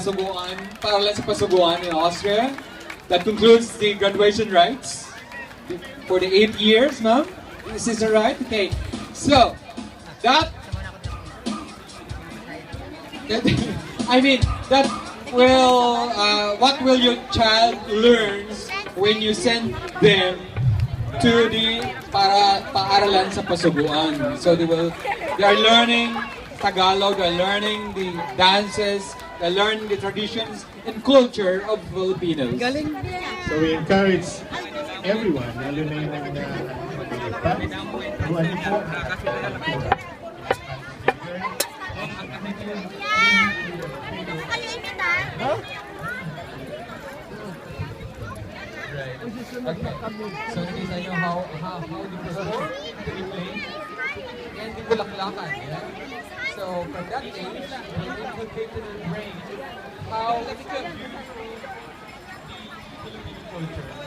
Pasuguan, Paaralan sa Pasuguan in Austria. That concludes the graduation rites for the 8 years, ma'am. Is this right? Okay. So, that I mean, that will, what will your child learn when you send them to the Paaralan sa Pasuguan? So they are learning Tagalog, they're learning the dances, they're learning the traditions and culture of Filipinos. So we encourage everyone, lalo na yung buwan po. Okay. So these are your how the perform to be played and the bulaklakan. Yeah? So from that age, we inculcate in the brain how to the Filipino culture.